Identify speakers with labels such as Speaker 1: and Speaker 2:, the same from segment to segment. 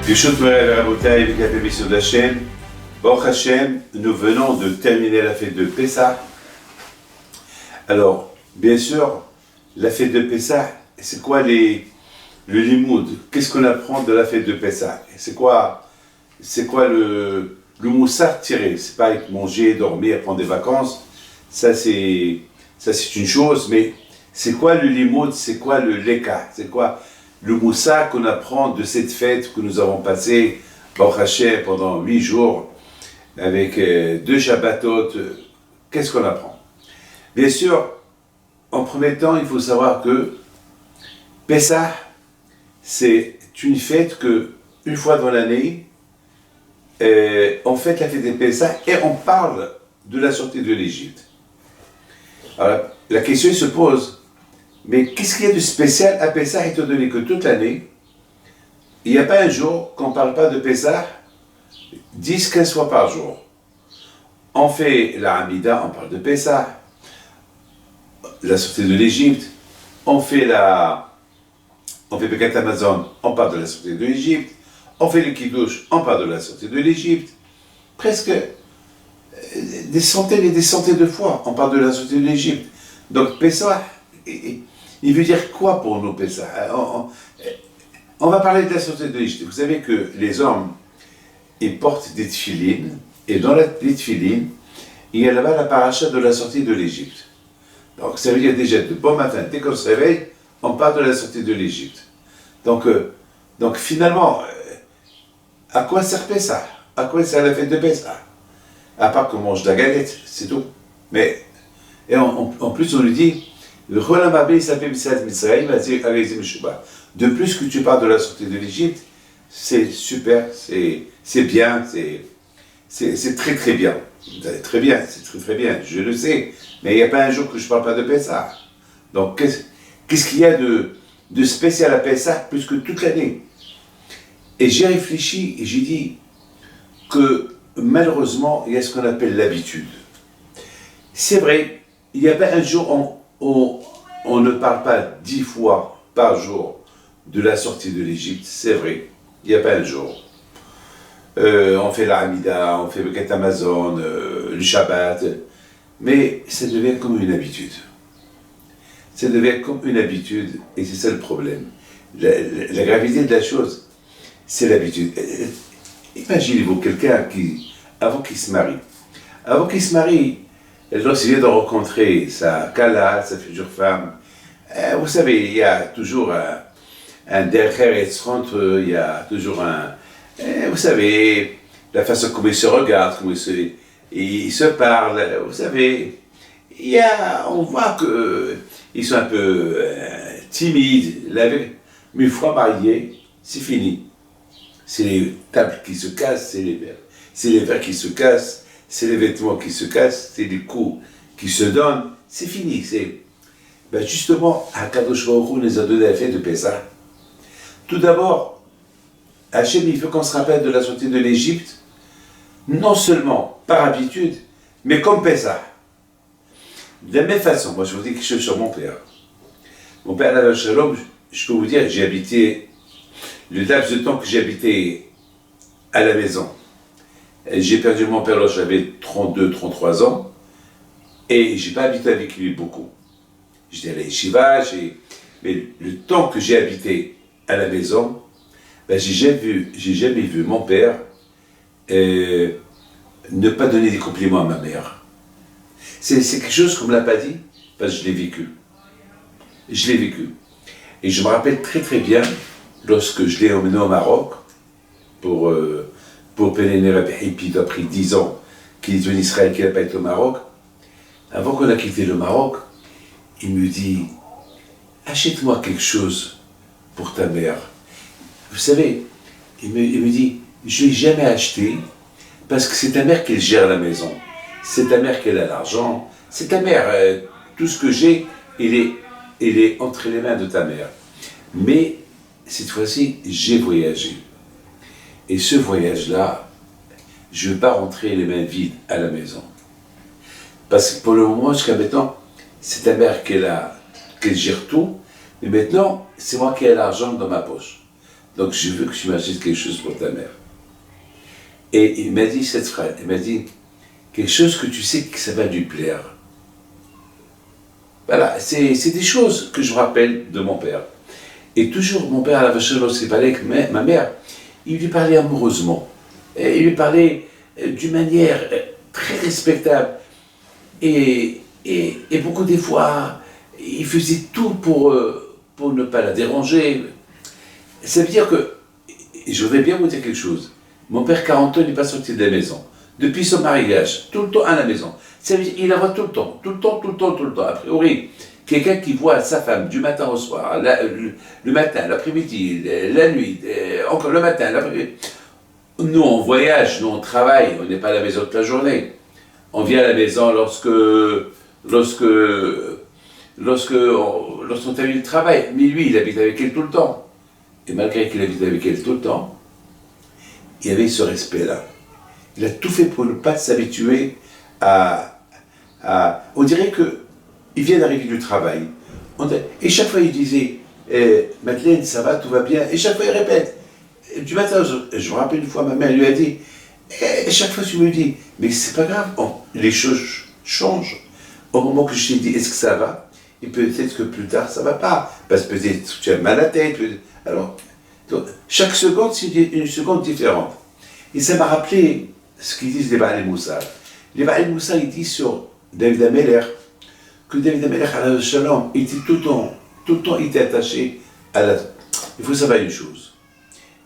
Speaker 1: Birshut Moray Rabotai avec la permission d'Hachem. Baruch Hashem, nous venons de terminer la fête de Pessah. Alors, bien sûr, la fête de Pessah, c'est quoi le limoud? Qu'est-ce qu'on apprend de la fête de Pessah? C'est quoi le moussard tiré? C'est pas avec manger, dormir, prendre des vacances. Ça c'est une chose, mais c'est quoi le limoud? C'est quoi le leka? C'est quoi le moussard qu'on apprend de cette fête que nous avons passée, Baruch Hashem, pendant 8 jours, avec 2 Shabbatot? Qu'est-ce qu'on apprend? Bien sûr, en premier temps, il faut savoir que Pessah, c'est une fête que, une fois dans l'année, on fête la fête de Pessah et on parle de la sortie de l'Égypte. Alors, la question se pose, mais qu'est-ce qu'il y a de spécial à Pessah étant donné que toute l'année, il n'y a pas un jour qu'on ne parle pas de Pessah 10-15 fois par jour. On fait la Hamida, on parle de Pessah, la sortie de l'Égypte, on fait Birkat Hamazon, on parle de la sortie de l'Égypte, on fait le Kiddush, on parle de la sortie de l'Égypte, presque des centaines et des centaines de fois, on parle de la sortie de l'Égypte. Donc Pessah, il veut dire quoi pour nous, Pessah? On va parler de la sortie de l'Égypte. Vous savez que les hommes, ils portent des tefilines, et dans les tefilines, il y a là-bas la paracha de la sortie de l'Égypte. Donc ça veut dire déjà, de bon matin, dès qu'on se réveille, on parle de la sortie de l'Égypte. Donc finalement, à quoi sert Pessah? À quoi sert la fête de Pessah? À part qu'on mange de la galette, c'est tout. Mais, et en plus on lui dit, de plus que tu parles de la sortie de l'Égypte, c'est super, c'est bien, c'est très très bien. Très bien, c'est très très bien, je le sais. Mais il n'y a pas un jour que je ne parle pas de Pessah. Donc qu'est-ce qu'il y a de spécial à Pessah plus que toute l'année? Et j'ai réfléchi et j'ai dit que malheureusement, il y a ce qu'on appelle l'habitude. C'est vrai, il n'y a pas un jour où on ne parle pas 10 fois par jour de la sortie de l'Égypte, c'est vrai, il n'y a pas un jour. On fait la Hamida, on fait le Birkat Hamazon, le Shabbat, mais ça devient comme une habitude. Ça devient comme une habitude, et c'est ça le problème. La gravité de la chose, c'est l'habitude. Imaginez-vous quelqu'un avant qu'il se marie, lorsqu'il vient de rencontrer sa Kala, sa future femme, vous savez, il y a toujours un derrière entre, il y a toujours vous savez, la façon comme ils se regardent, comment ils se parlent, vous savez, on voit qu'ils sont un peu timides, mais une fois mariés, c'est fini. C'est les tables qui se cassent, c'est les verres qui se cassent, c'est les vêtements qui se cassent, c'est les coups qui se donnent, c'est fini. Justement, Akadosh Baruch Hu nous a donné la fête de Pessah. Tout d'abord, Hachem, il veut qu'on se rappelle de la sortie de l'Égypte, non seulement par habitude, mais comme Pessah. De la même façon, moi je vous dis quelque chose sur mon père. Mon père, Alain Shalom, je peux vous dire, j'ai habité, le laps de temps que j'ai habité à la maison, j'ai perdu mon père lorsque j'avais 32-33 ans, et je n'ai pas habité avec lui beaucoup. J'étais à la yeshiva, mais le temps que j'ai habité à la maison, j'ai jamais vu mon père ne pas donner des compliments à ma mère. C'est quelque chose qu'on ne me l'a pas dit, parce que je l'ai vécu. Je l'ai vécu. Et je me rappelle très très bien, lorsque je l'ai emmené au Maroc, pour pénétrer Rabbi Hippie, il a pris 10 ans qu'il est venu en Israël, qu'il n'a pas été au Maroc. Avant qu'on a quitté le Maroc, il me dit, achète-moi quelque chose pour ta mère. Vous savez, il me dit, je ne l'ai jamais acheté parce que c'est ta mère qui gère la maison. C'est ta mère qui a l'argent. C'est ta mère. Tout ce que j'ai, il est entre les mains de ta mère. Mais cette fois-ci, j'ai voyagé. Et ce voyage-là, je ne veux pas rentrer les mains vides à la maison. Parce que pour le moment, jusqu'à maintenant, c'est ta mère qui gère tout. Mais maintenant, c'est moi qui ai l'argent dans ma poche. Donc je veux que tu m'achètes quelque chose pour ta mère. Et il m'a dit cette phrase, il m'a dit quelque chose que tu sais que ça va lui plaire. Voilà, c'est des choses que je me rappelle de mon père. Et toujours, mon père, à la vache, lorsqu'il parlait avec ma mère, il lui parlait amoureusement. Et il lui parlait d'une manière très respectable. Et beaucoup des fois, il faisait tout pour ne pas la déranger. Ça veut dire que, je voudrais bien vous dire quelque chose, mon père, 40 ans, il n'est pas sorti de la maison. Depuis son mariage, tout le temps à la maison. Ça veut dire qu'il la voit tout le temps, tout le temps, tout le temps, tout le temps. A priori, quelqu'un qui voit sa femme du matin au soir, le matin, l'après-midi, la nuit, encore le matin, l'après-midi. Nous, on voyage, nous, on travaille, on n'est pas à la maison toute la journée. On vient à la maison lorsqu'on termine le travail. Mais lui, il habite avec elle tout le temps. Et malgré qu'il habite avec elle tout le temps, il y avait ce respect-là. Il a tout fait pour ne pas s'habituer on dirait qu'il vient d'arriver du travail. Et chaque fois, il disait Madeleine, ça va, tout va bien. Et chaque fois, il répète. Du matin, je me rappelle une fois, ma mère lui a dit et chaque fois, tu me dis mais c'est pas grave, les choses changent. Au moment que je t'ai dit est-ce que ça va, et peut-être que plus tard, ça va pas. Parce que peut-être tu as mal à la tête. Alors, donc, chaque seconde, c'est une seconde différente. Et ça m'a rappelé ce qu'ils disent les Ba'al Moussa. Les Ba'al Moussa, ils disent sur David Ameller que David Ameller, alayhi shalom, était tout le temps était attaché à la... Il faut savoir une chose.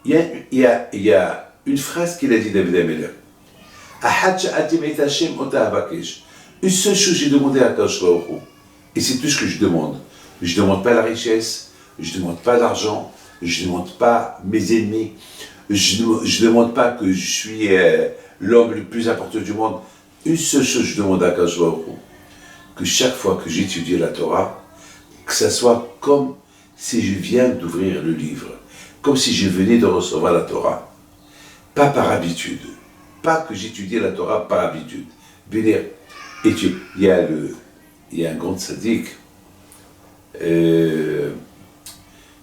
Speaker 1: Il y a une phrase qu'il a dit David Ameller. Une seule chose j'ai demandé à Kadosh Baruch Hu, et c'est tout ce que je demande. Je ne demande pas la richesse, je ne demande pas l'argent, je ne demande pas mes ennemis, je ne demande pas que je suis l'homme le plus important du monde. Une seule chose je demande à Kadosh Baruch Hu, que chaque fois que j'étudie la Torah, que ça soit comme si je viens d'ouvrir le livre, comme si je venais de recevoir la Torah. Pas par habitude, pas que j'étudie la Torah par habitude. Venir étudier. Il y a un grand tzaddik,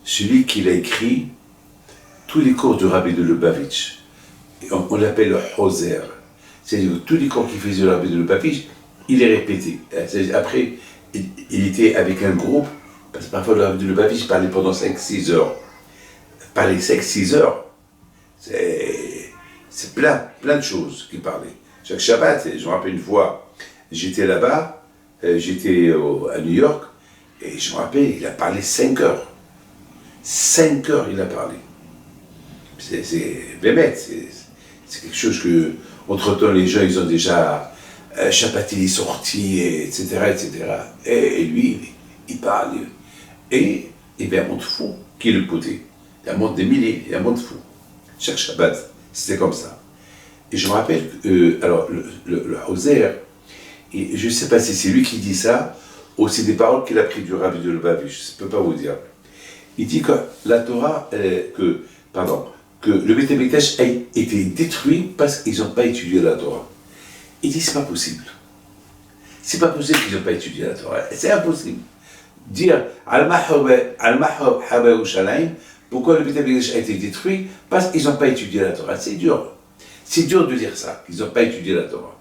Speaker 1: celui qui a écrit tous les cours du Rabbi de Lubavitch. On l'appelle le Hoser. C'est-à-dire que tous les cours qu'il faisait le Rabbi de Lubavitch, il les répétait. Après, il était avec un groupe, parce que parfois le Rabbi de Lubavitch parlait pendant 5-6 heures. Parler 5-6 heures, c'est plein de choses qu'il parlait. Chaque Shabbat, je me rappelle une fois, j'étais là-bas, j'étais à New York, et je me rappelle, il a parlé 5 heures. 5 heures, il a parlé. C'est quelque chose que, entre-temps, les gens, ils ont déjà Shabbaté, sorti, etc., etc. Et lui, il parle. Et il y a un monde fou qui l'écoutait. Il y a un monde des milliers, il y a un monde fou. Chaque Shabbat, c'était comme ça. Et je me rappelle, alors, le Hoser, et je ne sais pas si c'est lui qui dit ça, ou c'est des paroles qu'il a prises du Rabbi de Lubavitch, je ne peux pas vous dire. Il dit que la Torah, que le Beit HaMikdash a été détruit parce qu'ils n'ont pas étudié la Torah. Il dit, c'est pas possible. C'est pas possible qu'ils n'ont pas étudié la Torah. C'est impossible. Dire, pourquoi le Beit HaMikdash a été détruit? Parce qu'ils n'ont pas étudié la Torah. C'est dur. C'est dur de dire ça, qu'ils n'ont pas étudié la Torah.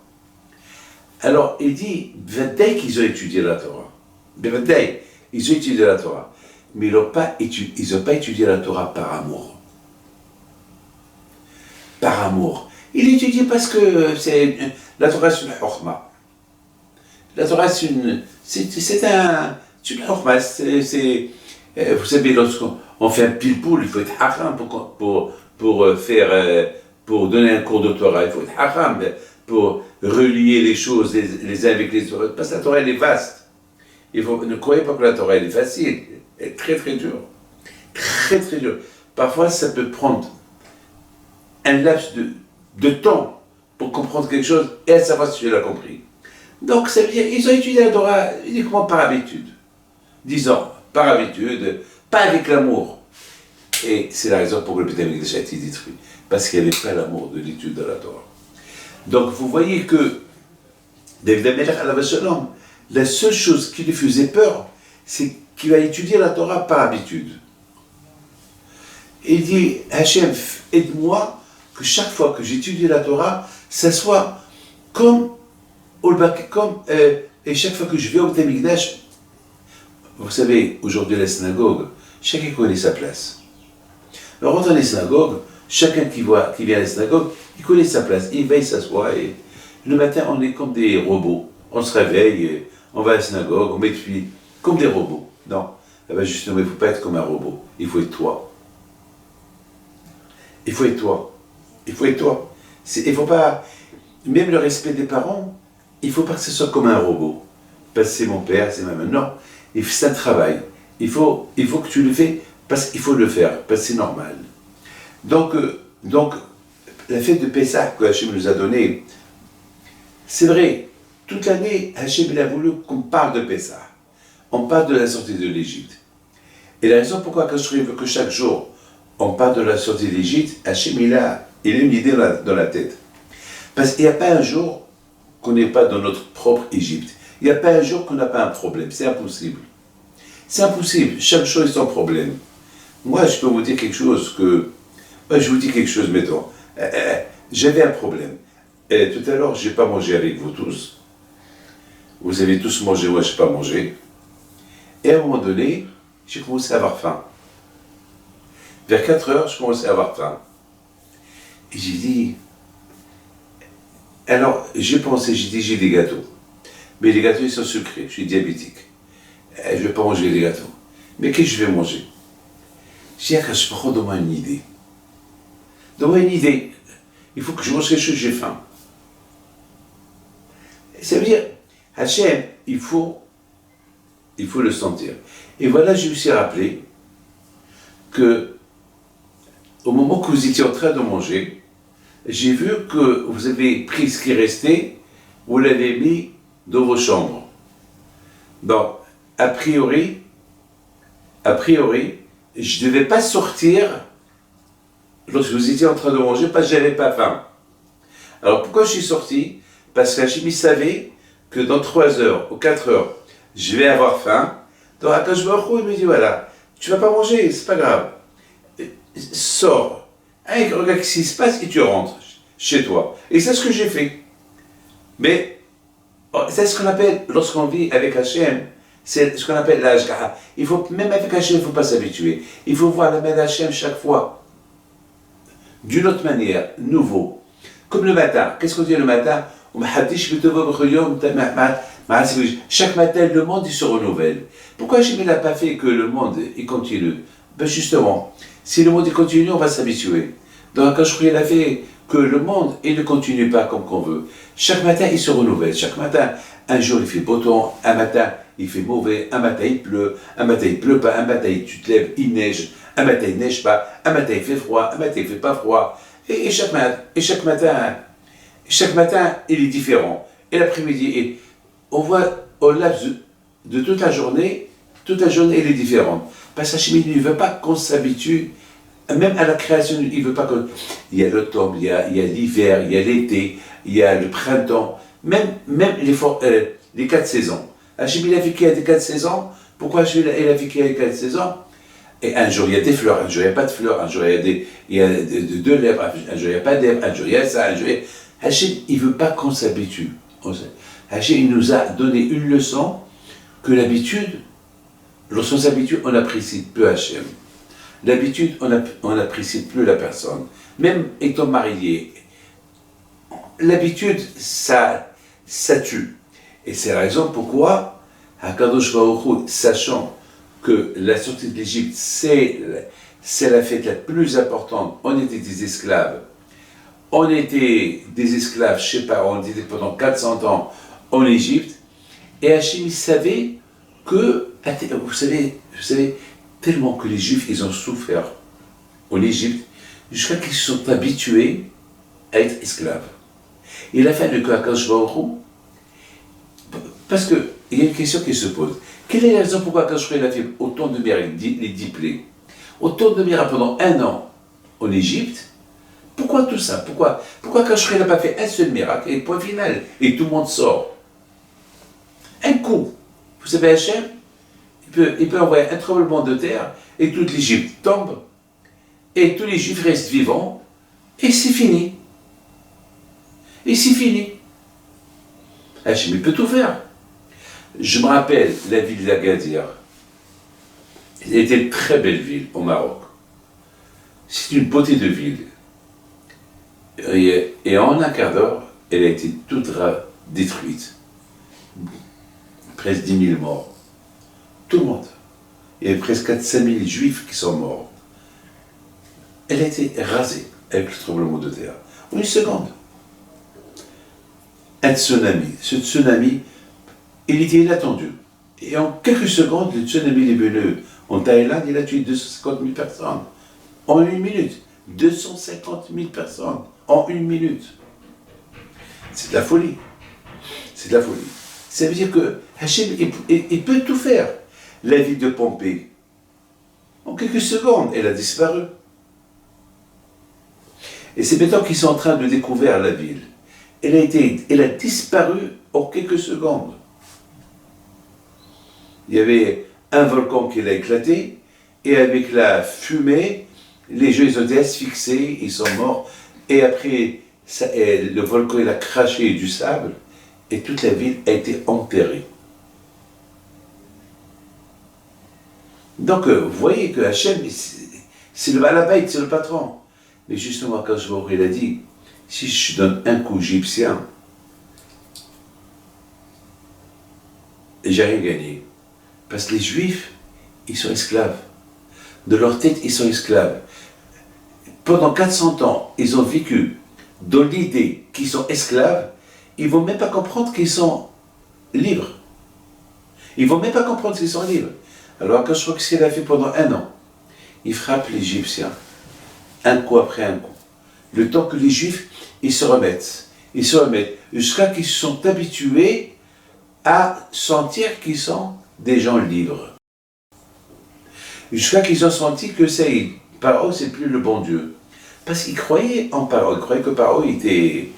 Speaker 1: Alors, il dit, dès qu'ils ont étudié la Torah, dès ils ont étudié la Torah, mais ils n'ont pas étudié la Torah par amour. Par amour. Il étudie parce que la Torah c'est une chokma. La Torah c'est une chokma. Vous savez, lorsqu'on fait un pile-poule, il faut être haram pour donner un cours de Torah. Il faut être haram pour relier les choses les uns avec les autres. Parce que la Torah elle est vaste. Ne croyez pas que la Torah elle est facile. Elle est très très dure. Très très dure. Parfois ça peut prendre un laps de temps pour comprendre quelque chose et à savoir si tu l'as compris. Donc ça veut dire ils ont étudié la Torah uniquement par habitude. Disons, par habitude, pas avec l'amour. Et c'est la raison pour laquelle le Beit HaMikdash a été détruit. Parce qu'il n'y avait pas l'amour de l'étude de la Torah. Donc vous voyez que David Ameller, alayhi shalom, la seule chose qui lui faisait peur, c'est qu'il a étudié la Torah par habitude. Il dit, Hachem, aide-moi que chaque fois que j'étudie la Torah, ça soit comme, et chaque fois que je vais au Beth Amikdash, vous savez, aujourd'hui la synagogue, chacun connaît sa place. Alors, quand on est à la synagogue, chacun qui vient à la synagogue, il connaît sa place, il va, il s'assoit, et le matin, on est comme des robots. On se réveille, on va à la synagogue, on met puis comme des robots. Non, eh bien justement, il ne faut pas être comme un robot, il faut être toi. Il faut être toi. Il faut être toi. Il faut pas, même le respect des parents, il ne faut pas que ce soit comme un robot. Parce que c'est mon père, c'est ma mère. Non, c'est un travail. Il faut que tu le fais parce qu'il faut le faire, parce que c'est normal. Donc la fête de Pessah que Hachem nous a donnée, c'est vrai, toute l'année, Hachem il a voulu qu'on parle de Pessah. On parle de la sortie de l'Égypte. Et la raison pourquoi Hachem veut que chaque jour, on parle de la sortie d'Égypte, Hachem il a une idée dans la tête. Parce qu'il n'y a pas un jour qu'on n'est pas dans notre propre Égypte. Il n'y a pas un jour qu'on n'a pas un problème. C'est impossible. C'est impossible. Chaque chose est son problème. Moi, je peux vous dire quelque chose je vous dis quelque chose, mettons. J'avais un problème. Tout à l'heure, je n'ai pas mangé avec vous tous. Vous avez tous mangé, moi, je n'ai pas mangé. Et à un moment donné, j'ai commencé à avoir faim. Vers 4 heures, je commençais à avoir faim. Et j'ai dit... Alors, j'ai dit, j'ai des gâteaux. Mais les gâteaux, ils sont sucrés. Je suis diabétique. Je ne vais pas manger les gâteaux. Mais qu'est-ce que je vais manger? J'ai dit, je prends de moi une idée. Donne-moi une idée. Il faut que je mange quelque chose, j'ai faim. Ça veut dire, Hachem, il faut le sentir. Et voilà, je me suis rappelé que au moment que vous étiez en train de manger, j'ai vu que vous avez pris ce qui restait, vous l'avez mis dans vos chambres. Donc, a priori, je ne devais pas sortir lorsque vous étiez en train de manger parce que je n'avais pas faim. Alors pourquoi je suis sorti? Parce qu'Hachem savait que dans 3 heures ou 4 heures, je vais avoir faim. Donc Akash Baruch Hu, il me dit voilà, tu ne vas pas manger, c'est pas grave. Sors, regarde ce qui se passe et tu rentres chez toi. Et c'est ce que j'ai fait. Mais c'est ce qu'on appelle, lorsqu'on vit avec Hachem, c'est ce qu'on appelle l'Ashgaha. Même avec Hachem, il ne faut pas s'habituer. Il faut voir la main d'Hachem chaque fois. D'une autre manière, nouveau. Comme le matin. Qu'est-ce qu'on dit le matin? Chaque matin, le monde il se renouvelle. Pourquoi Hachem n'a pas fait que le monde il continue? Ben justement, si le monde il continue, on va s'habituer. Donc quand il a fait que le monde il ne continue pas comme qu'on veut. Chaque matin, il se renouvelle. Chaque matin, un jour il fait beau temps, un matin il fait mauvais, un matin il pleut, un matin il pleut pas, un matin tu te lèves, il neige, un matin il neige pas, un matin il fait froid, un matin il fait pas froid. Et chaque matin, il est différent. Et l'après-midi, on voit au laps de toute la journée, elle est différente. Parce qu'Hachem ne veut pas qu'on s'habitue, même à la création, il ne veut pas qu'on... Il y a l'automne, il y a l'hiver, il y a l'été, il y a le printemps, même les 4 saisons. Hachem, il a fait qu'il y a des 4 saisons. Pourquoi Hachem, il a fait qu'il y a des 4 saisons? Et un jour, il y a des fleurs, un jour, il n'y a pas de fleurs, un jour, il y a deux lèvres, un jour, il n'y a pas de lèvres, un jour, il y a ça, un jour... Hachem, il ne veut pas qu'on s'habitue. Hachem, il nous a donné une leçon que l'habitude, lorsqu'on s'habitue, on n'apprécie peu Hachem. L'habitude, on n'apprécie plus la personne. Même étant marié, l'habitude, ça tue. Et c'est la raison pourquoi, Hakadosh Baruch Hu, sachant que la sortie de l'Égypte, c'est la fête la plus importante, on était des esclaves. On était des esclaves, je ne sais pas, on était pendant 400 ans en Égypte, et Hachem savait que, vous savez, tellement que les Juifs, ils ont souffert en Égypte, jusqu'à qu'ils se sont habitués à être esclaves. Et la fin de Akadosh Baruch Hu, parce qu'il y a une question qui se pose. Quelle est la raison pourquoi Akadosh Baruch Hu a fait autant de miracles, les 10 plaies, autant de miracles pendant 1 an en Égypte? Pourquoi tout ça? Pourquoi Akadosh Baruch Hu n'a pas fait un seul miracle et point final, et tout le monde sort? Un coup. Vous savez, Hachem, il peut envoyer un tremblement de terre et toute l'Égypte tombe et tous les juifs restent vivants, et c'est fini. Et c'est fini. Hachem, il peut tout faire. Je me rappelle la ville d'Agadir. C'était une très belle ville au Maroc. C'est une beauté de ville. Et en un quart d'heure, elle a été toute détruite. Presque 10 000 morts. Tout le monde. Il y avait presque 400 000 juifs qui sont morts. Elle a été rasée avec le tremblement de terre. En une seconde. Un tsunami. Ce tsunami, il était inattendu. Et en quelques secondes, le tsunami est venu en Thaïlande, il a tué 250 000 personnes. En une minute. 250 000 personnes. En une minute. C'est de la folie. C'est de la folie. Ça veut dire que Hachem, il peut tout faire. La ville de Pompée, en quelques secondes, elle a disparu. Et c'est maintenant qu'ils sont en train de découvrir la ville. Elle a disparu en quelques secondes. Il y avait un volcan qui a éclaté, et avec la fumée, les gens ils ont été asphyxiés, ils sont morts, et après, le volcan il a craché du sable, et toute la ville a été enterrée. Donc, vous voyez que Hachem, c'est le balabait, c'est le patron. Mais justement, quand il a dit, si je donne un coup égyptien, j'ai rien gagné. Parce que les Juifs, ils sont esclaves. De leur tête, ils sont esclaves. Pendant 400 ans, ils ont vécu dans l'idée qu'ils sont esclaves, ils ne vont même pas comprendre qu'ils sont libres. Ils ne vont même pas comprendre qu'ils sont libres. Alors, quand je crois que ce qu'il a fait pendant 1 an, il frappe les Égyptiens, un coup après un coup. Le temps que les Juifs, ils se remettent, jusqu'à qu'ils se sont habitués à sentir qu'ils sont des gens libres. Jusqu'à qu'ils ont senti que Paro, c'est plus le bon Dieu. Parce qu'ils croyaient en Paro, ils croyaient que Paro était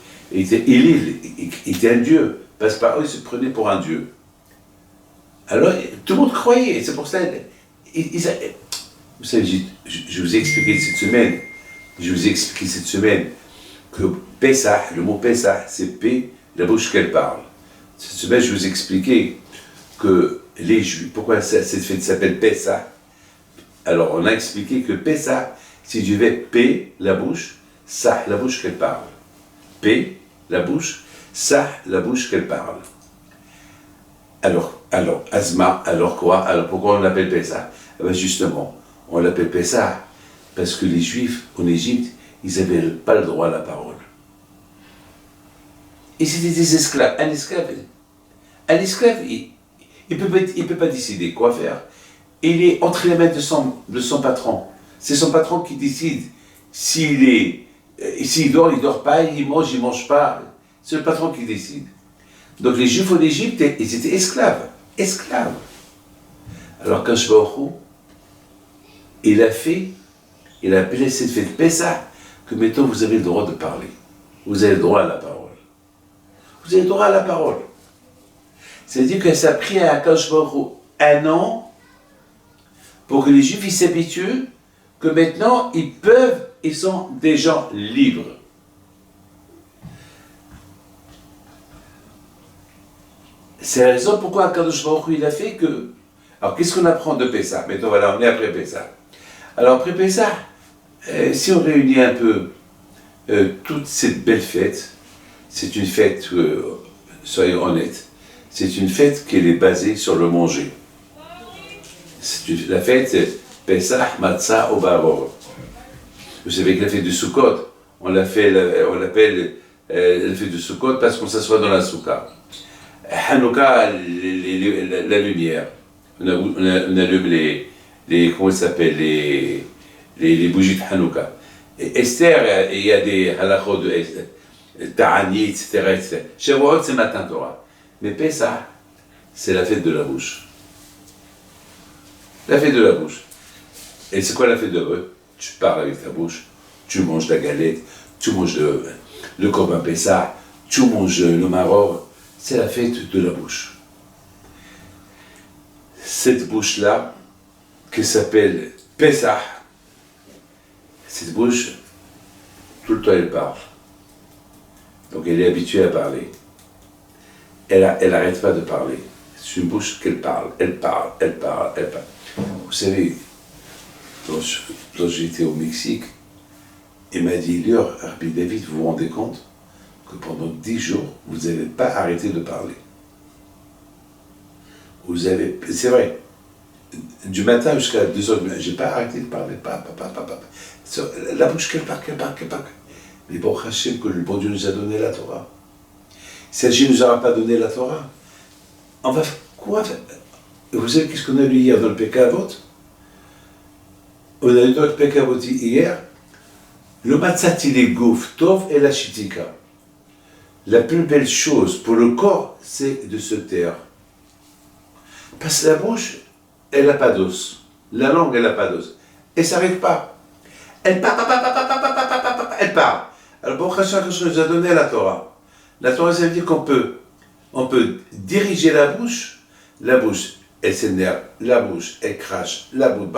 Speaker 1: un Dieu. Parce que Paro, il se prenait pour un Dieu. Alors, tout le monde croyait, c'est pour ça. Vous savez, je vous ai expliqué cette semaine, que Pessah, le mot Pessah, c'est P, la bouche qu'elle parle. Cette semaine, je vous ai expliqué que les Juifs, pourquoi cette fête s'appelle Pessah. Alors, on a expliqué que Pessah, si tu veux P, la bouche, Sah, la bouche qu'elle parle. P, la bouche, Sah, la bouche qu'elle parle. Alors, Azma, alors quoi? Alors pourquoi on l'appelle Pessah? Justement, on l'appelle Pessah parce que les Juifs en Égypte, ils n'avaient pas le droit à la parole. Et c'était des esclaves. Un esclave, il ne peut pas décider quoi faire. Il est entre les mains de son patron. C'est son patron qui décide s'il dort, il ne dort pas, il mange pas. C'est le patron qui décide. Donc les Juifs en Égypte, ils étaient esclaves. Alors quand Baruch Hu, il a appelé cette fête Pessah, que maintenant vous avez le droit de parler. Vous avez le droit à la parole. Vous avez le droit à la parole. C'est-à-dire que ça a pris à Akash Baruch Hu 1 an pour que les Juifs ils s'habituent que maintenant ils sont des gens libres. C'est la raison pourquoi Akadosh Baruch Hu il a fait que... Alors qu'est-ce qu'on apprend de Pessah? Maintenant voilà, on est après Pessah. Alors après Pessah, si on réunit un peu toute cette belle fête, c'est une fête, soyons honnêtes, c'est une fête qui est basée sur le manger. La fête Pessah, Matzah, Obaror. Vous savez que la fête de Sukkot, on l'appelle la fête de Sukkot parce qu'on s'assoit dans la soukha. Hanouka, la lumière. On allume comment ça s'appelle, les bougies de Hanouka. Esther, il y a des halachot de Ta'ani, etc. Shavuot, c'est Matan Torah. Mais Pessah, c'est la fête de la bouche. La fête de la bouche. Et c'est quoi la fête de la bouche? Tu parles avec ta bouche, tu manges la galette, tu manges le korban Pessah, tu manges le maror. C'est la fête de la bouche. Cette bouche-là, qui s'appelle Pessah, Cette bouche, tout le temps, elle parle. Donc, elle est habituée à parler. Elle n'arrête pas de parler. C'est une bouche qu'elle parle. Elle parle, elle parle, elle parle. Vous savez, quand j'étais au Mexique, il m'a dit, Lior, Rabbi David, vous vous rendez compte que pendant 10 jours, vous n'avez pas arrêté de parler. C'est vrai, du matin jusqu'à 2 heures du matin, j'ai pas arrêté de parler, la bouche qu'elle parle. Mais bon, Hachem, que le bon Dieu nous a donné la Torah. Si Hachem ne nous aura pas donné la Torah, on va faire quoi? Vous savez qu'est-ce qu'on a lu hier dans le Pekavot? On a lu dans le Pekavot hier, le matzati les gouf, tov et la shitika. La plus belle chose pour le corps, c'est de se taire. Parce que la bouche, elle n'a pas d'os. La langue, elle n'a pas d'os. Elle ne s'arrête pas. Elle parle, elle parle. Alors, bon, Hachem nous a donné la Torah. La Torah, ça veut dire qu'on peut diriger la bouche, elle s'énerve, la bouche, elle crache, la bouche.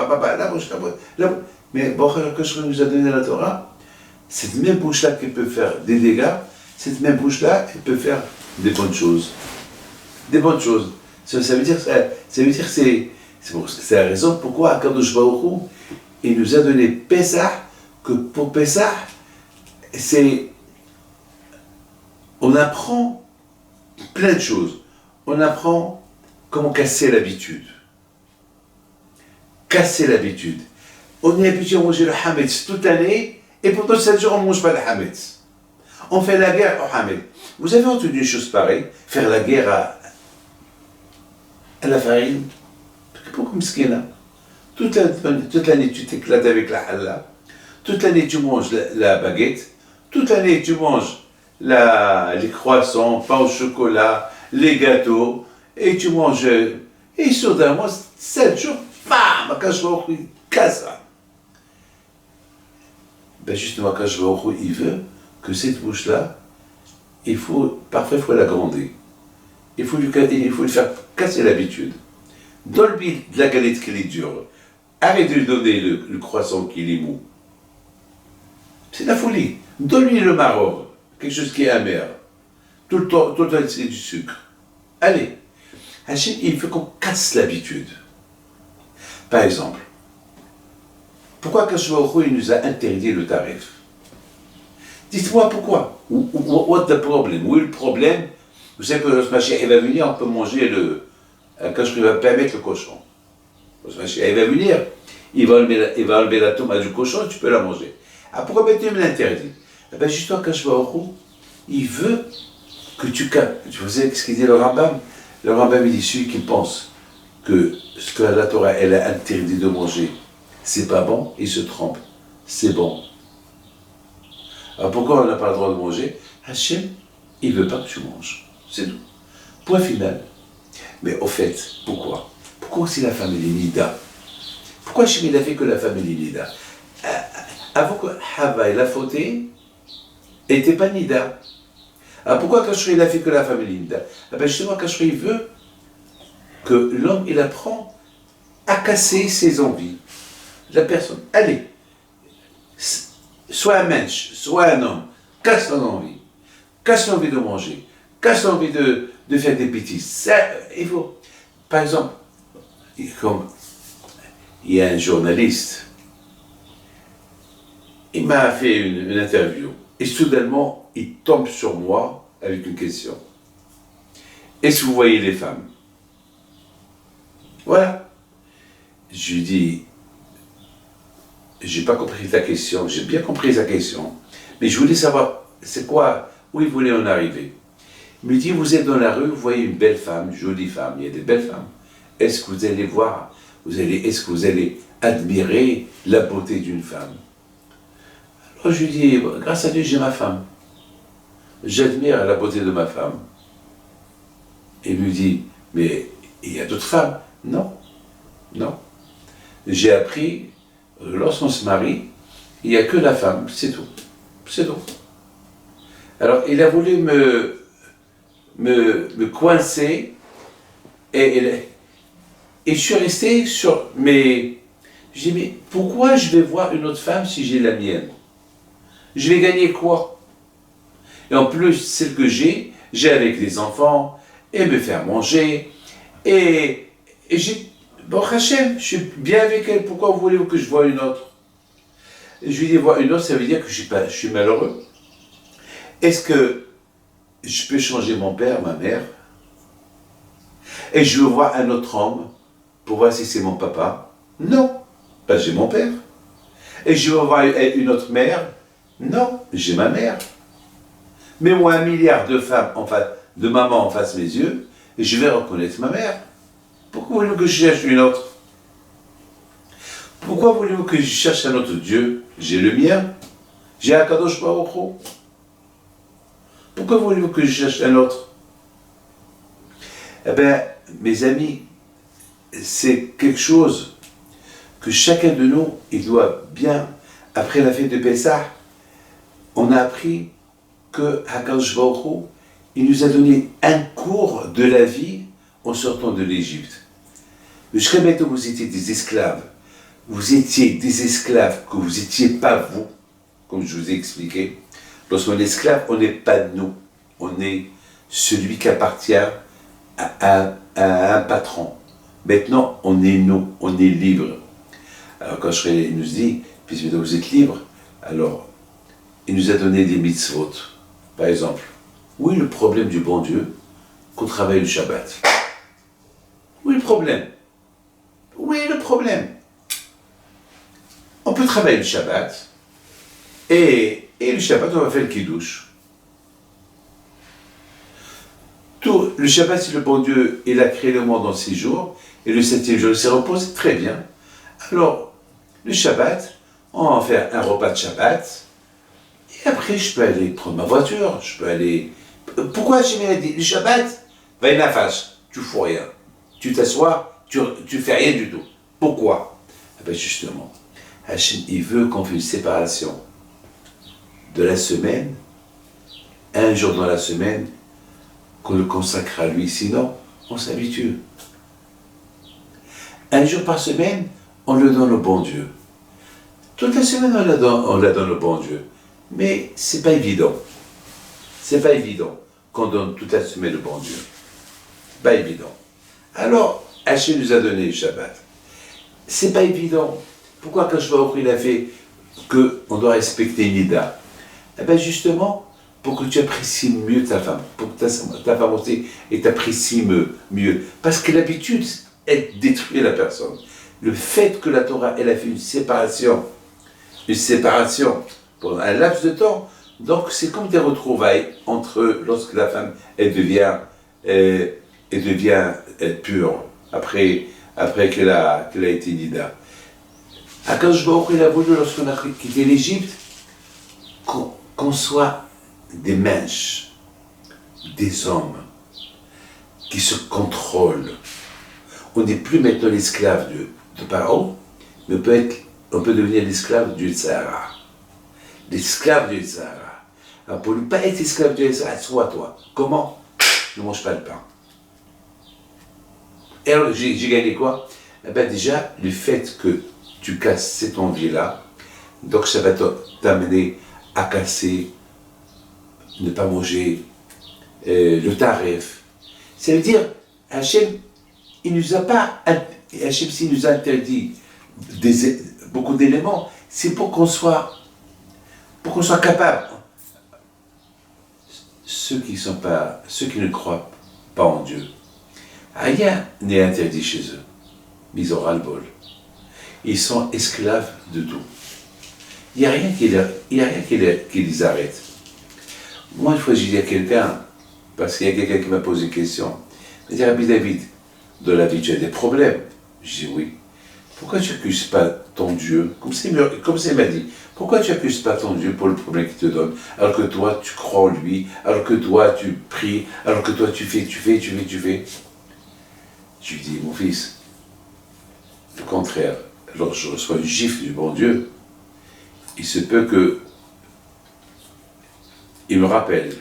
Speaker 1: Mais bon, Hachem nous a donné la Torah, cette même bouche-là qui peut faire des dégâts, cette même bouche-là, elle peut faire des bonnes choses. Des bonnes choses. Ça veut dire que c'est la raison pourquoi Akadosh Baruch Hu, il nous a donné Pessah, que pour Pessah, on apprend plein de choses. On apprend comment casser l'habitude. Casser l'habitude. On est habitué à manger le hametz toute l'année, et pendant 7 jours, on ne mange pas le hametz. On fait la guerre au hametz. Vous avez entendu une chose pareille, faire la guerre à la farine? Pourquoi miskina? Toute l'année, tu t'éclates avec la hallah. Toute l'année, tu manges la baguette. Toute l'année, tu manges les croissants, pain au chocolat, les gâteaux. Et tu manges. Et soudainement, 7 jours, bam, Akadosh Baruch Hu, casse ça. Ben justement, Akadosh Baruch Hu, il veut que cette bouche-là, parfois, il faut l'agrandir. Il faut lui faire casser l'habitude. Donne-lui de la galette qui est dure. Arrête de lui donner le croissant qui est mou. C'est la folie. Donne-lui le maror, quelque chose qui est amer. Tout le temps, c'est du sucre. Allez. Hachem, il veut qu'on casse l'habitude. Par exemple, pourquoi Akadosh Baruch Hu, il nous a interdit le tarif? Dites-moi pourquoi. What the problem? Où est le problème? Vous savez que lorsque Mashiach va venir, on peut manger quand je va permettre le cochon. Lorsque Mashiach va venir, il va enlever la tomate du cochon et tu peux la manger. Ah, pourquoi maintenant il me l'interdit? Eh bien, justement, quand je vais au roux, il veut que tu captes. Vous savez ce qu'il dit le Rambam? Le Rambam, il dit celui qui pense que ce que la Torah, elle a interdit de manger, c'est pas bon, il se trompe. C'est bon. Alors pourquoi on n'a pas le droit de manger? Hachem, il ne veut pas que tu manges. C'est tout. Point final. Mais au fait, pourquoi? Pourquoi aussi la femme est nida? Pourquoi Hachem a fait que la femme est nida? Avant que Hava ait la fauté, elle n'était pas nida. Alors pourquoi Kashri il a fait que la femme est nida? Justement, Kashri il veut que l'homme il apprend à casser ses envies. La personne, allez, soit un mensch, soit un homme, casse ton envie. Casse l'envie de manger, casse l'envie de faire des bêtises. Ça, il faut. Par exemple, comme il y a un journaliste, il m'a fait une interview, et soudainement, il tombe sur moi avec une question. Est-ce que vous voyez les femmes? Voilà. Je lui dis, j'ai pas compris ta question, j'ai bien compris sa question, mais je voulais savoir, c'est quoi, où il voulait en arriver. Il me dit, vous êtes dans la rue, vous voyez une belle femme, une jolie femme, il y a des belles femmes. Est-ce que vous allez voir, est-ce que vous allez admirer la beauté d'une femme? Alors je lui dis, grâce à Dieu, j'ai ma femme. J'admire la beauté de ma femme. Il me dit, mais il y a d'autres femmes? Non, non. J'ai appris, lorsqu'on se marie, il n'y a que la femme, c'est tout. C'est tout. Alors il a voulu me coincer et je suis resté sur mes Je dis, mais pourquoi je vais voir une autre femme si j'ai la mienne? Je vais gagner quoi? Et en plus, celle que j'ai avec les enfants, et me faire manger, et j'ai, bon Hachem, je suis bien avec elle, pourquoi voulez-vous que je voie une autre? Et je lui dis, voir une autre, ça veut dire que je suis malheureux. Est-ce que je peux changer mon père, ma mère? Et je veux voir un autre homme pour voir si c'est mon papa? Non, parce que j'ai mon père. Et je veux voir une autre mère? Non, j'ai ma mère. Mais moi, 1 milliard de femmes, de mamans en face de mes yeux, et je vais reconnaître ma mère. Pourquoi voulez-vous que je cherche une autre? Pourquoi voulez-vous que je cherche un autre Dieu? J'ai le mien. J'ai Akadosh Baruch Hu. Pourquoi voulez-vous que je cherche un autre? Eh bien, mes amis, c'est quelque chose que chacun de nous, il doit bien, après la fête de Pessah, on a appris que Akadosh Baruch Hu, il nous a donné un cours de la vie en sortant de l'Égypte. Jusqu'à maintenant, vous étiez des esclaves. Vous étiez des esclaves que vous n'étiez pas vous, comme je vous ai expliqué. Lorsqu'on est esclave, on n'est pas nous. On est celui qui appartient à un patron. Maintenant, on est nous, on est libre. Alors quand il nous dit, puisque vous êtes libre, alors il nous a donné des mitzvot. Par exemple, où est le problème du bon Dieu qu'on travaille le Shabbat? Où est le problème? Où est le problème? On peut travailler le Shabbat, et le Shabbat, on va faire le Kiddush. Tout, le Shabbat, c'est le bon Dieu, il a créé le monde en 6 jours, et le 7e jour, il s'est reposé, très bien. Alors, le Shabbat, on va faire un repas de Shabbat, et après, je peux aller prendre ma voiture, je peux aller... Pourquoi j'ai bien dit, le Shabbat, va une affache, tu fous rien. Tu t'assois, tu fais rien du tout. Pourquoi? Eh bien justement, Hachem, il veut qu'on fasse une séparation de la semaine, un jour dans la semaine, qu'on le consacre à lui, sinon on s'habitue. Un jour par semaine, on le donne au bon Dieu. Toute la semaine, on la donne au bon Dieu. Mais c'est pas évident. C'est pas évident qu'on donne toute la semaine au bon Dieu. Pas évident. Alors, Hachem nous a donné le Shabbat. C'est pas évident. Pourquoi quand je vois il a fait qu'on doit respecter Nida? Eh bien justement, pour que tu apprécies mieux ta femme, pour que ta femme aussi t'apprécie mieux. Parce que l'habitude est de détruire la personne. Le fait que la Torah, elle a fait une séparation pour un laps de temps, donc c'est comme des retrouvailles entre lorsque la femme, elle devient pure, après qu'elle a été Nida. Akadosh Baruch Hu, il a voulu, lorsqu'on a quitté l'Égypte, qu'on soit des mensch, des hommes qui se contrôlent. On n'est plus maintenant l'esclave de Pharaon, mais on peut devenir l'esclave du Sahara. L'esclave du Sahara. Alors pour ne pas être esclave du Sahara, sois toi. Comment? Ne mange pas le pain. Et alors j'ai gagné quoi? Eh bien déjà, le fait que tu casses cette envie-là, donc ça va t'amener à casser, ne pas manger le tarif. Ça veut dire, Hachem, il nous a pas, Hachem s'il nous a interdit beaucoup d'éléments, c'est pour qu'on soit capable. Ceux qui ne croient pas en Dieu, rien n'est interdit chez eux, mais ils ont ras-le-bol. Ils sont esclaves de tout. Il n'y a rien qui les arrête. Moi, une fois, j'ai dit à quelqu'un, parce qu'il y a quelqu'un qui m'a posé une question, il m'a dit, Rabbi David, dans la vie, tu as des problèmes? J'ai dit oui. Pourquoi tu n'accuses pas ton Dieu? Comme ça, il m'a dit, pourquoi tu n'accuses pas ton Dieu pour le problème qu'il te donne, alors que toi, tu crois en lui, alors que toi, tu pries, alors que toi, tu fais. Je lui dis, mon fils, le contraire. Alors je reçois une gifle du bon Dieu, il se peut que il me rappelle.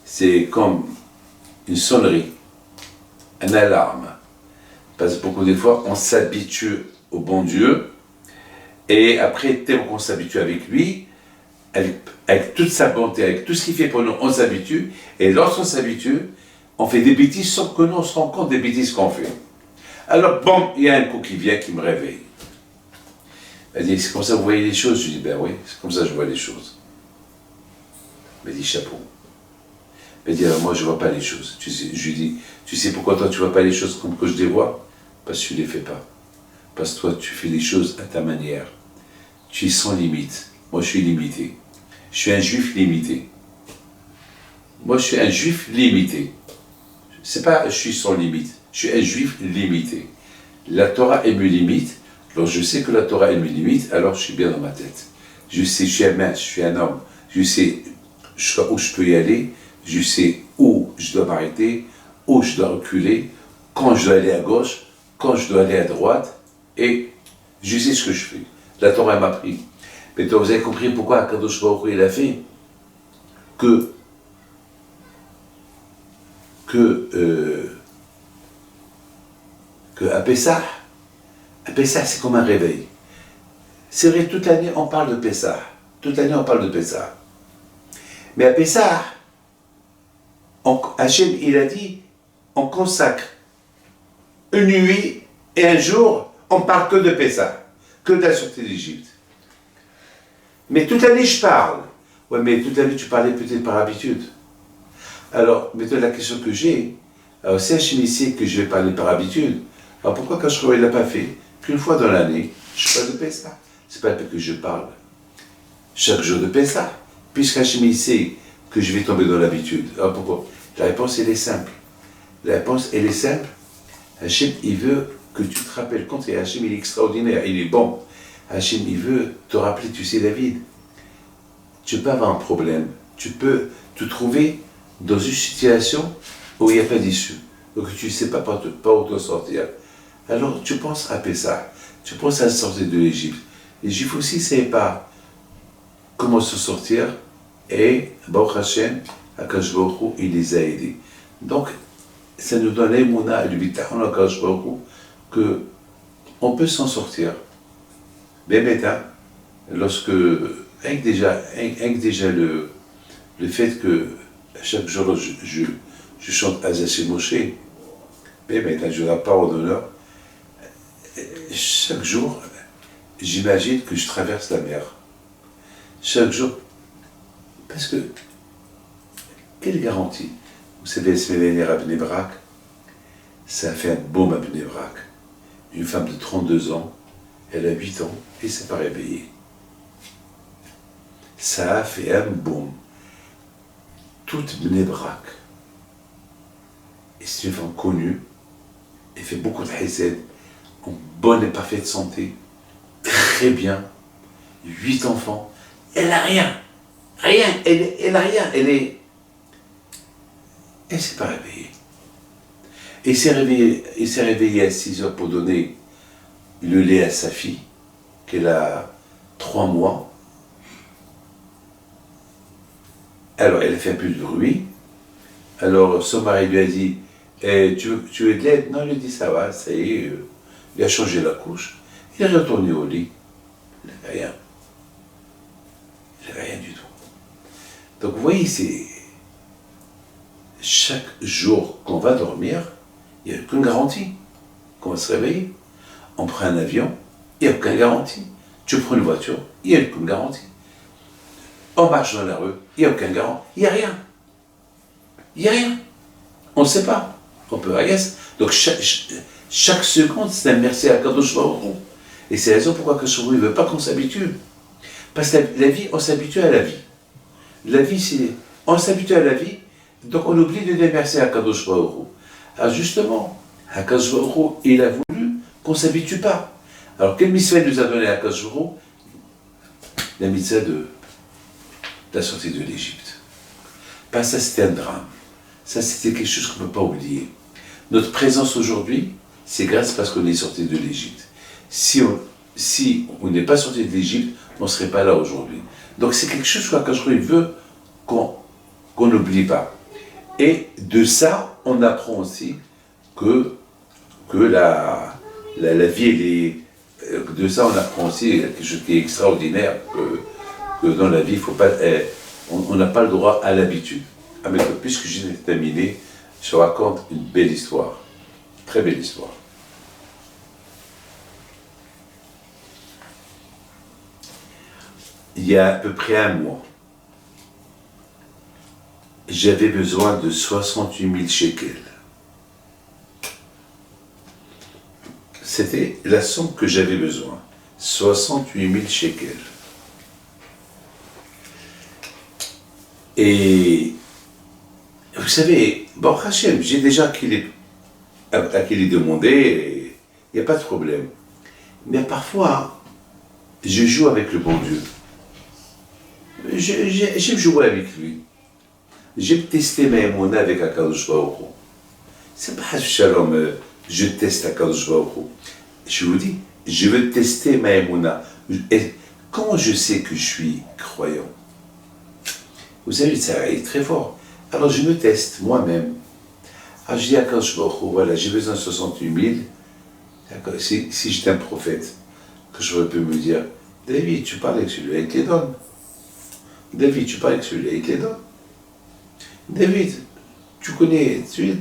Speaker 1: C'est comme une sonnerie, une alarme. Parce que beaucoup de fois, on s'habitue au bon Dieu, et après, tellement qu'on s'habitue avec lui, avec toute sa bonté, avec tout ce qu'il fait pour nous, on s'habitue, et lorsqu'on s'habitue, on fait des bêtises sans que nous on se rende compte des bêtises qu'on fait. Alors, bon, il y a un coup qui vient qui me réveille. Elle dit, c'est comme ça que vous voyez les choses? Je lui dis, ben oui, c'est comme ça que je vois les choses. Elle dit, chapeau. Elle dit, alors moi je ne vois pas les choses. Je lui dis, tu sais pourquoi toi tu ne vois pas les choses comme que je les vois? Parce que tu ne les fais pas. Parce que toi tu fais les choses à ta manière. Tu es sans limite. Moi je suis limité. Je suis un juif limité. Moi je suis un juif limité. C'est pas je suis sans limite. Je suis un juif limité. La Torah est mes limites. Alors je sais que la Torah est mes limites, alors je suis bien dans ma tête. Je sais, je suis un mince, je suis un homme. Je sais jusqu'à où je peux y aller. Je sais où je dois m'arrêter, où je dois reculer, quand je dois aller à gauche, quand je dois aller à droite, et je sais ce que je fais. La Torah m'a appris. Mais donc vous avez compris pourquoi Akadosh Baruch Hu, il a fait que à Pessah c'est comme un réveil. C'est vrai, toute l'année on parle de Pessah. Toute l'année on parle de Pessah. Mais à Pessah, Hachem, il a dit, on consacre une nuit et un jour, on parle que de Pessah, que de la sortie d'Égypte. Mais toute l'année, je parle. Ouais, mais toute l'année, tu parlais peut-être par habitude. Alors, maintenant, la question que j'ai, alors si Hachem sait que je vais parler par habitude, alors pourquoi quand je ne l'a pas fait qu'une fois dans l'année, je parle de Pessah? C'est pas que je parle chaque jour de Pessah, puisqu'Hachem sait que je vais tomber dans l'habitude. Alors pourquoi? La réponse, elle est simple. La réponse, elle est simple. Hachem, il veut que tu te rappelles compte, et Hachem, il est extraordinaire, il est bon. Hachem, il veut te rappeler, tu sais, David, tu peux avoir un problème, tu peux te trouver dans une situation où il n'y a pas d'issue, donc tu ne sais pas où te sortir. Alors, tu penses à Pessah, tu penses à sortir de l'Égypte. Les Juifs aussi ne savaient pas comment se sortir, et Baruch Hashem, Akadosh Baruch Hu, il les a aidés. Donc, ça nous donne l'émouna et le bitachon Akadosh Baruch Hu que on peut s'en sortir. Mais maintenant, lorsque, avec déjà le fait que chaque jour je chante Azaché Moshe, mais maintenant je la parole d'honneur, chaque jour, j'imagine que je traverse la mer. Chaque jour, parce que, quelle garantie? Vous savez, Esméléner à Bnei Brak, ça a fait un boom à Bnei Brak. Une femme de 32 ans, elle a 8 ans et ne s'est pas réveillée. Ça a fait un boom. Toute Bnei Brak. Et c'est une femme connue, elle fait beaucoup de hesed, en bonne et parfaite santé, très bien, 8 enfants, elle n'a rien. Rien, elle n'a rien, elle s'est pas réveillée. Il s'est réveillé à 6 heures pour donner le lait à sa fille, qu'elle a 3 mois. Alors, elle a fait un peu de bruit. Alors, son mari lui a dit, tu veux de l'aide? Non, il lui a dit, ça va, ça y est. Il a changé la couche. Il est retourné au lit. Il n'avait rien. Il n'avait rien du tout. Donc, vous voyez, c'est chaque jour qu'on va dormir, il n'y a aucune garantie qu'on va se réveiller. On prend un avion, il n'y a aucune garantie. Tu prends une voiture, il n'y a aucune garantie. On marche dans la rue, il n'y a aucun garantie. Il n'y a rien. Il n'y a rien. On ne sait pas. On peut rien. Donc chaque seconde, c'est un merci à Kadosh Baruch Hu. Et c'est la raison pourquoi Kadosh Baruch Hu ne veut pas qu'on s'habitue. Parce que la vie, on s'habitue à la vie. La vie, c'est... On s'habitue à la vie, donc on oublie de dire merci à Kadosh Baruch Hu. Alors justement, Kadosh Baruch Hu, il a voulu qu'on ne s'habitue pas. Alors quelle mitzvah il nous a donné à Kadosh Baruch Hu? La mitzvah de la sortie de l'Égypte. Pas ça, c'était un drame. Ça, c'était quelque chose qu'on ne peut pas oublier. Notre présence aujourd'hui, c'est grâce parce qu'on est sorti de l'Égypte. Si on n'est pas sorti de l'Égypte, on ne serait pas là aujourd'hui. Donc c'est quelque chose qu'Akadosh Baruch Hu veut qu'on n'oublie pas. Et de ça, on apprend aussi que la vie, De ça, on apprend aussi quelque chose qui est extraordinaire, que dans la vie, faut pas, on n'a pas le droit à l'habitude. Ah, mais puisque j'ai terminé, je raconte une belle histoire, très belle histoire. Il y a à peu près un mois, j'avais besoin de 68 000 shekels. C'était la somme que j'avais besoin, 68 000 shekels. Et vous savez, bon, Hachem, j'ai déjà à qui les demander, il n'y a pas de problème. Mais parfois, je joue avec le bon Dieu. J'aime jouer avec lui. J'aime tester ma émona avec Akadosh Baruch Hu. C'est pas Shalom, je teste Akadosh Baruch Hu. Je vous dis, je veux tester ma émona. Et comment je sais que je suis croyant? Vous savez, ça est très fort. Alors je me teste moi-même. Alors je dis à Akadosh Baruch Hu, voilà, j'ai besoin de 68 000. Si j'étais un prophète, que je peux me dire, David, tu parles avec celui-là, il te les donne. David, tu parles avec celui-là, il te les donne. David, tu connais celui-là.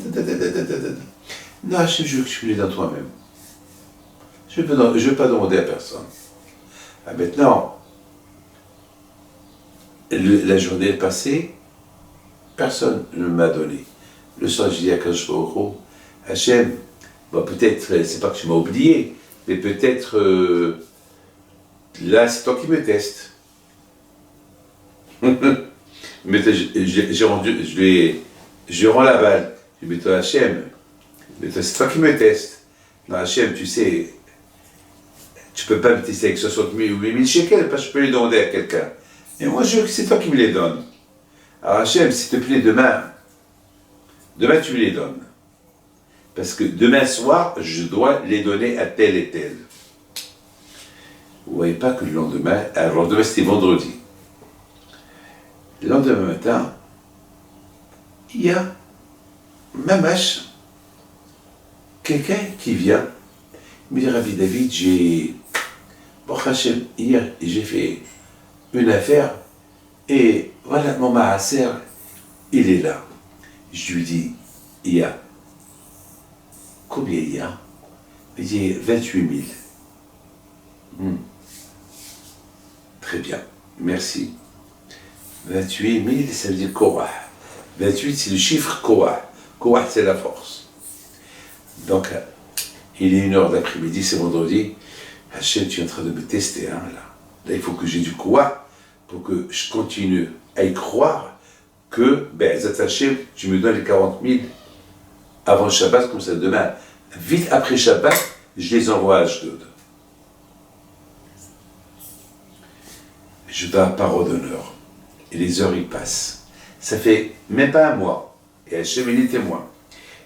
Speaker 1: Non, je veux que tu les donnes toi-même. Je ne vais pas demander à personne. Ah, maintenant, la journée est passée, personne ne m'a donné. Le soir, je dis à Akadosh Baruch Hu, Hachem, bon, peut-être, c'est pas que tu m'as oublié, mais peut-être, là, c'est toi qui me testes. Mais je rends la balle. Je dis, mais toi, Hachem, c'est toi qui me testes. Non, Hachem, tu sais, tu peux pas me tester avec 60 000 ou 8 000 shekels, parce que je peux les demander à quelqu'un. Et moi, je veux que c'est toi qui me les donnes. Alors, Hachem, s'il te plaît, demain, tu me les donnes. Parce que demain soir, je dois les donner à tel et tel. Vous ne voyez pas que le lendemain, alors le lendemain c'était vendredi. Le lendemain matin, il y a mamash, quelqu'un qui vient, me dit, Rabbi David, bon Hachem, hier, j'ai fait une affaire, et voilà, mon maaser, il est là. Je lui dis, il y a, combien il y a? Il dit, 28 000. Très bien, merci. 28 000, ça veut dire Korah. 28, c'est le chiffre Korah. Korah, c'est la force. Donc, il est 1h d'après-midi, c'est vendredi. Hachem, tu es en train de me tester, hein, là. Là, il faut que j'ai du Korah pour que je continue à y croire que, Hachem, tu me donnes les 40 000 avant le Shabbat, comme ça, demain, vite après Shabbat, je les envoie à Ashdod. Je dois la parole d'honneur. Et les heures y passent. Ça fait même pas un mois. Et Hachem est témoin.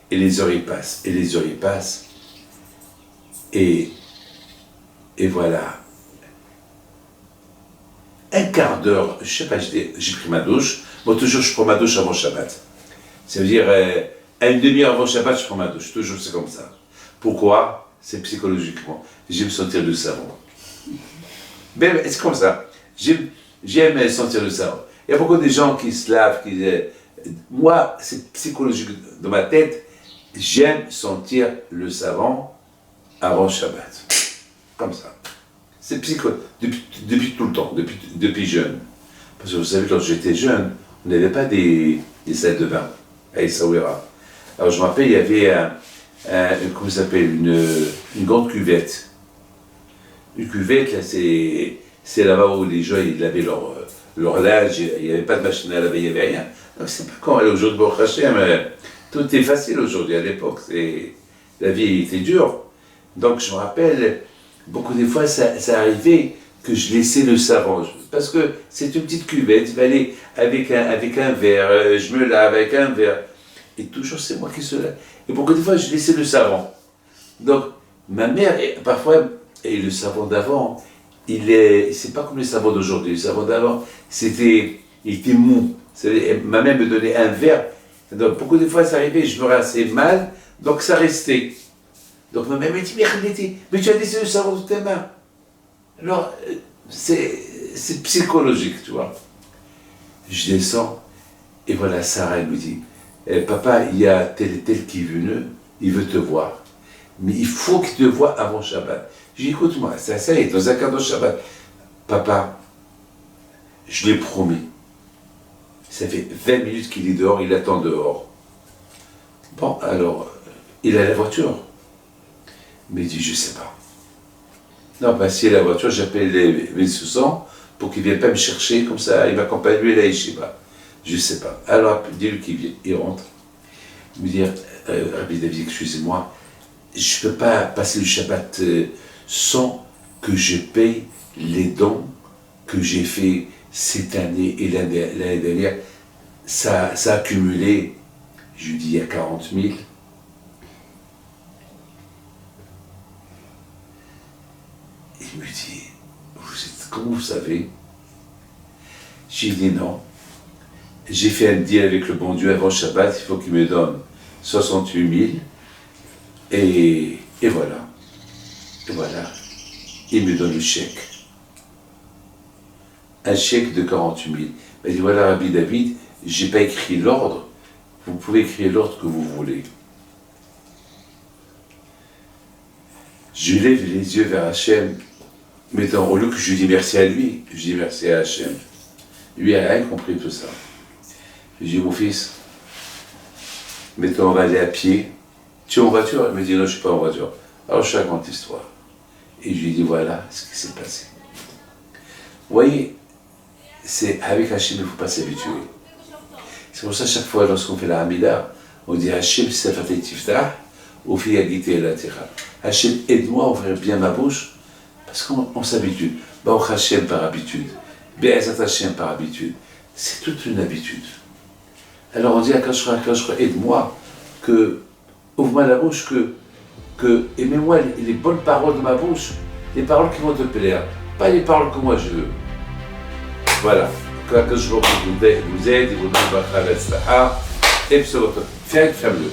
Speaker 1: Et les heures y passent. Et les heures y passent. Et voilà. Un quart d'heure, je sais pas, j'ai pris ma douche. Moi, toujours, je prends ma douche avant Shabbat. Ça veut dire, à une demi-heure avant Shabbat, je prends ma douche. Toujours, c'est comme ça. Pourquoi? C'est psychologiquement. J'aime sentir le savon. Ben, c'est comme ça. J'aime sentir le savon. Il y a beaucoup de gens qui se lavent, moi, c'est psychologique dans ma tête, j'aime sentir le savon avant Shabbat. Comme ça. C'est psychologique, depuis tout le temps, depuis jeune. Parce que vous savez, quand j'étais jeune, on n'avait pas des salles de bain à Essaouira. Alors je me rappelle, il y avait comment ça s'appelle, une grande cuvette. Une cuvette, là, c'est là-bas où les gens ils lavaient leur linge, il n'y avait pas de machine à laver, il n'y avait rien. Donc c'est pas comme aujourd'hui, bon, Hachem, tout est facile aujourd'hui. À l'époque, la vie était dure. Donc je me rappelle, beaucoup de fois, ça arrivait que je laissais le savon. Parce que c'est une petite cuvette, il fallait avec un verre, je me lave avec un verre. Et toujours c'est moi qui se lave. Et beaucoup de fois, je laissais le savon. Donc ma mère, parfois, et le savon d'avant, c'est pas comme le savon d'aujourd'hui. Le savon d'avant, il était mou. Ma mère me donnait un verre. Donc, beaucoup de fois, ça arrivait, je me rinçais mal, donc ça restait. Donc ma mère me dit, mais tu as laissé le savon sous tes mains. Alors, c'est psychologique, tu vois. Je descends, et voilà, Sarah, elle me dit, papa, il y a tel et tel qui est venu, il veut te voir. Mais il faut qu'il te voie avant Shabbat. Je dis, écoute-moi, ça y est, dans un quart d'heure Shabbat. Papa, je l'ai promis. Ça fait 20 minutes qu'il est dehors, il attend dehors. Bon, alors, il a la voiture. Mais il dit, je sais pas. Non, ben, s'il a la voiture, j'appelle les sous-sang pour qu'il ne vienne pas me chercher, comme ça, il m'accompagne lui à la yeshiva. Je sais pas. Alors, dis-lui qu'il vient, il rentre. Il me dit, Rabbi David, excusez-moi, je ne peux pas passer le Shabbat sans que je paye les dons que j'ai fait cette année et l'année dernière. Ça a accumulé, je lui dis, il y a 40 000. Il me dit, comment vous savez? J'ai dit non. J'ai fait un deal avec le bon Dieu avant Shabbat, il faut qu'il me donne 68 000. Et voilà. Et voilà. Il me donne le chèque. Un chèque de 48 000. Il dit, voilà, Rabbi David, j'ai pas écrit l'ordre. Vous pouvez écrire l'ordre que vous voulez. Je lève les yeux vers Hachem, mais au lieu que je dis merci à lui, je dis merci à Hachem. Lui n'a rien compris tout ça. Je dis, mon fils, maintenant on va aller à pied. Tu es en voiture? Il me dit, non, je ne suis pas en voiture. Alors je raconte l'histoire. Et je lui dis, voilà ce qui s'est passé. Vous voyez, c'est avec Hachem, il ne faut pas s'habituer. C'est pour ça, chaque fois, lorsqu'on fait la Hamida, on dit, Hachem, si ça fait tiftah, au fi agité la tira. Hachem, aide-moi à ouvrir bien ma bouche, parce qu'on s'habitue. Baruch Hachem par habitude. Be'ezat Hachem par habitude. C'est toute une habitude. Alors on dit, Akashra, aide-moi, ouvre-moi la bouche, et mets-moi les bonnes paroles de ma bouche, les paroles qui vont te plaire, pas les paroles que moi je veux. Voilà. Que Akashra vous aide, vous donne votre aval, et ferme-le.